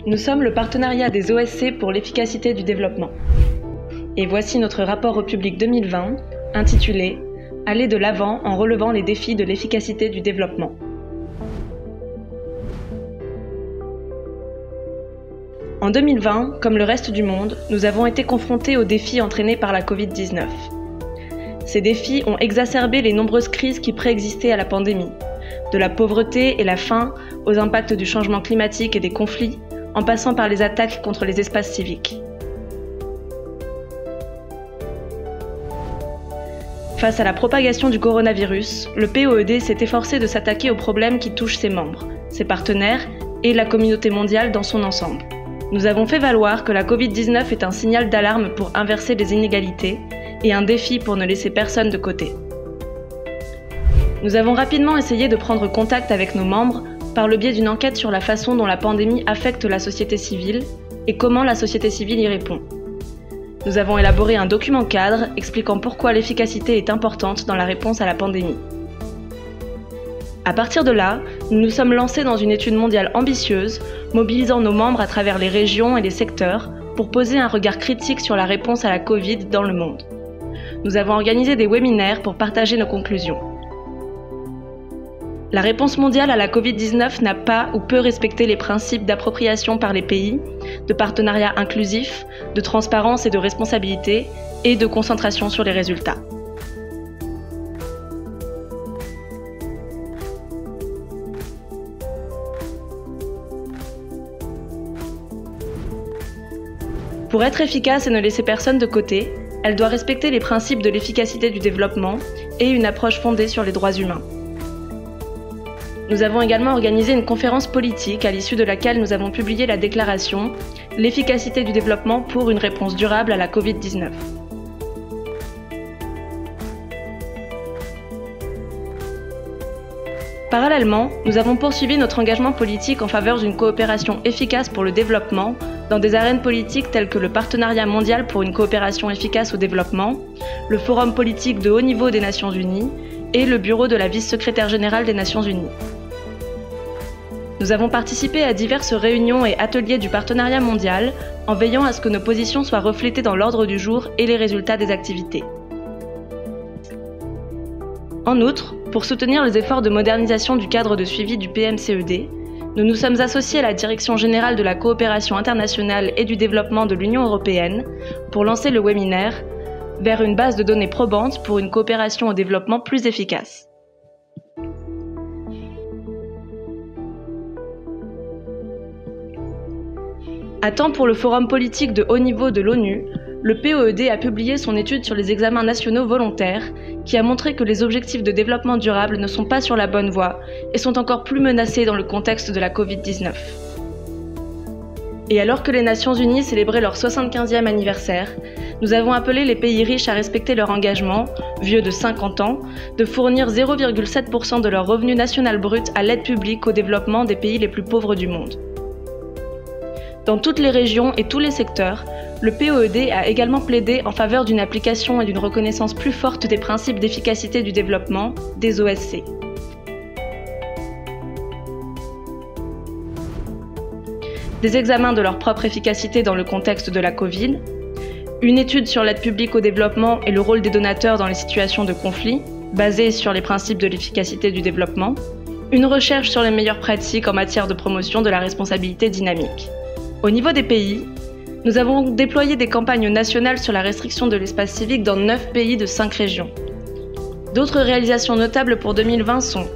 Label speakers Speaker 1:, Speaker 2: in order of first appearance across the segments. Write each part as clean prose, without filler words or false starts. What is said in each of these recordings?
Speaker 1: Nous sommes le partenariat des OSC pour l'efficacité du développement. Et voici notre rapport au public 2020, intitulé « Aller de l'avant en relevant les défis de l'efficacité du développement ». En 2020, comme le reste du monde, nous avons été confrontés aux défis entraînés par la Covid-19. Ces défis ont exacerbé les nombreuses crises qui préexistaient à la pandémie, de la pauvreté et la faim aux impacts du changement climatique et des conflits, en passant par les attaques contre les espaces civiques. Face à la propagation du coronavirus, le POED s'est efforcé de s'attaquer aux problèmes qui touchent ses membres, ses partenaires et la communauté mondiale dans son ensemble. Nous avons fait valoir que la Covid-19 est un signal d'alarme pour inverser les inégalités et un défi pour ne laisser personne de côté. Nous avons rapidement essayé de prendre contact avec nos membres par le biais d'une enquête sur la façon dont la pandémie affecte la société civile et comment la société civile y répond. Nous avons élaboré un document cadre expliquant pourquoi l'efficacité est importante dans la réponse à la pandémie. À partir de là, nous nous sommes lancés dans une étude mondiale ambitieuse, mobilisant nos membres à travers les régions et les secteurs pour poser un regard critique sur la réponse à la Covid dans le monde. Nous avons organisé des webinaires pour partager nos conclusions. La réponse mondiale à la Covid-19 n'a pas ou peu respecté les principes d'appropriation par les pays, de partenariat inclusif, de transparence et de responsabilité, et de concentration sur les résultats. Pour être efficace et ne laisser personne de côté, elle doit respecter les principes de l'efficacité du développement et une approche fondée sur les droits humains. Nous avons également organisé une conférence politique à l'issue de laquelle nous avons publié la déclaration « L'efficacité du développement pour une réponse durable à la Covid-19 ». Parallèlement, nous avons poursuivi notre engagement politique en faveur d'une coopération efficace pour le développement dans des arènes politiques telles que le Partenariat mondial pour une coopération efficace au développement, le Forum politique de haut niveau des Nations Unies et le Bureau de la vice-secrétaire générale des Nations Unies. Nous avons participé à diverses réunions et ateliers du Partenariat mondial en veillant à ce que nos positions soient reflétées dans l'ordre du jour et les résultats des activités. En outre, pour soutenir les efforts de modernisation du cadre de suivi du PMCED, nous nous sommes associés à la Direction générale de la coopération internationale et du développement de l'Union européenne pour lancer le webinaire « Vers une base de données probante pour une coopération au développement plus efficace ». À temps pour le Forum politique de haut niveau de l'ONU, le POED a publié son étude sur les examens nationaux volontaires qui a montré que les objectifs de développement durable ne sont pas sur la bonne voie et sont encore plus menacés dans le contexte de la Covid-19. Et alors que les Nations Unies célébraient leur 75e anniversaire, nous avons appelé les pays riches à respecter leur engagement, vieux de 50 ans, de fournir 0,7% de leur revenu national brut à l'aide publique au développement des pays les plus pauvres du monde. Dans toutes les régions et tous les secteurs, le POED a également plaidé en faveur d'une application et d'une reconnaissance plus forte des principes d'efficacité du développement, des OSC. Des examens de leur propre efficacité dans le contexte de la Covid, une étude sur l'aide publique au développement et le rôle des donateurs dans les situations de conflit, basée sur les principes de l'efficacité du développement, une recherche sur les meilleures pratiques en matière de promotion de la responsabilité dynamique. Au niveau des pays, nous avons déployé des campagnes nationales sur la restriction de l'espace civique dans 9 pays de 5 régions. D'autres réalisations notables pour 2020 sont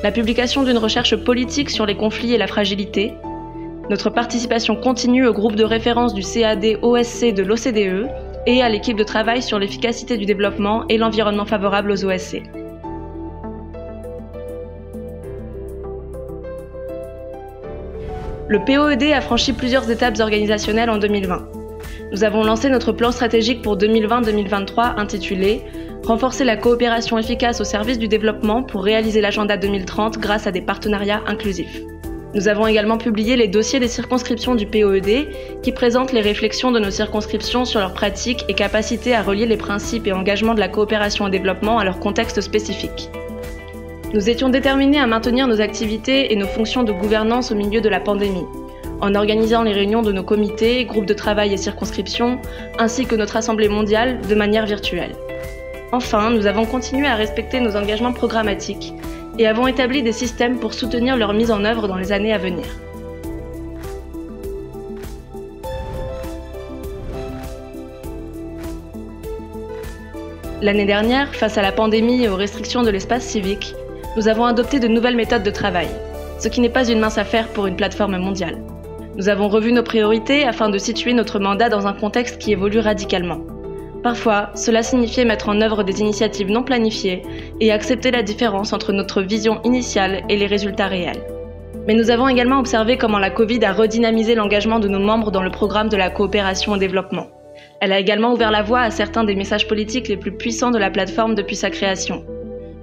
Speaker 1: la publication d'une recherche politique sur les conflits et la fragilité, notre participation continue au groupe de référence du CAD-OSC de l'OCDE et à l'équipe de travail sur l'efficacité du développement et l'environnement favorable aux OSC. Le POED a franchi plusieurs étapes organisationnelles en 2020. Nous avons lancé notre plan stratégique pour 2020-2023 intitulé « Renforcer la coopération efficace au service du développement pour réaliser l'agenda 2030 grâce à des partenariats inclusifs ». Nous avons également publié les dossiers des circonscriptions du POED qui présentent les réflexions de nos circonscriptions sur leurs pratiques et capacités à relier les principes et engagements de la coopération au développement à leur contexte spécifique. Nous étions déterminés à maintenir nos activités et nos fonctions de gouvernance au milieu de la pandémie, en organisant les réunions de nos comités, groupes de travail et circonscriptions, ainsi que notre Assemblée mondiale de manière virtuelle. Enfin, nous avons continué à respecter nos engagements programmatiques et avons établi des systèmes pour soutenir leur mise en œuvre dans les années à venir. L'année dernière, face à la pandémie et aux restrictions de l'espace civique, nous avons adopté de nouvelles méthodes de travail, ce qui n'est pas une mince affaire pour une plateforme mondiale. Nous avons revu nos priorités afin de situer notre mandat dans un contexte qui évolue radicalement. Parfois, cela signifiait mettre en œuvre des initiatives non planifiées et accepter la différence entre notre vision initiale et les résultats réels. Mais nous avons également observé comment la Covid a redynamisé l'engagement de nos membres dans le programme de la coopération au développement. Elle a également ouvert la voie à certains des messages politiques les plus puissants de la plateforme depuis sa création.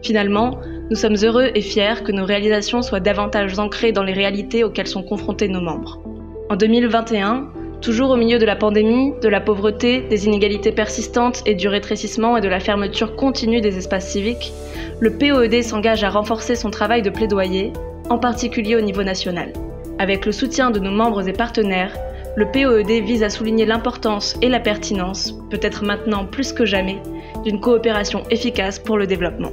Speaker 1: Finalement, nous sommes heureux et fiers que nos réalisations soient davantage ancrées dans les réalités auxquelles sont confrontés nos membres. En 2021, toujours au milieu de la pandémie, de la pauvreté, des inégalités persistantes et du rétrécissement et de la fermeture continue des espaces civiques, le POED s'engage à renforcer son travail de plaidoyer, en particulier au niveau national. Avec le soutien de nos membres et partenaires, le POED vise à souligner l'importance et la pertinence, peut-être maintenant plus que jamais, d'une coopération efficace pour le développement.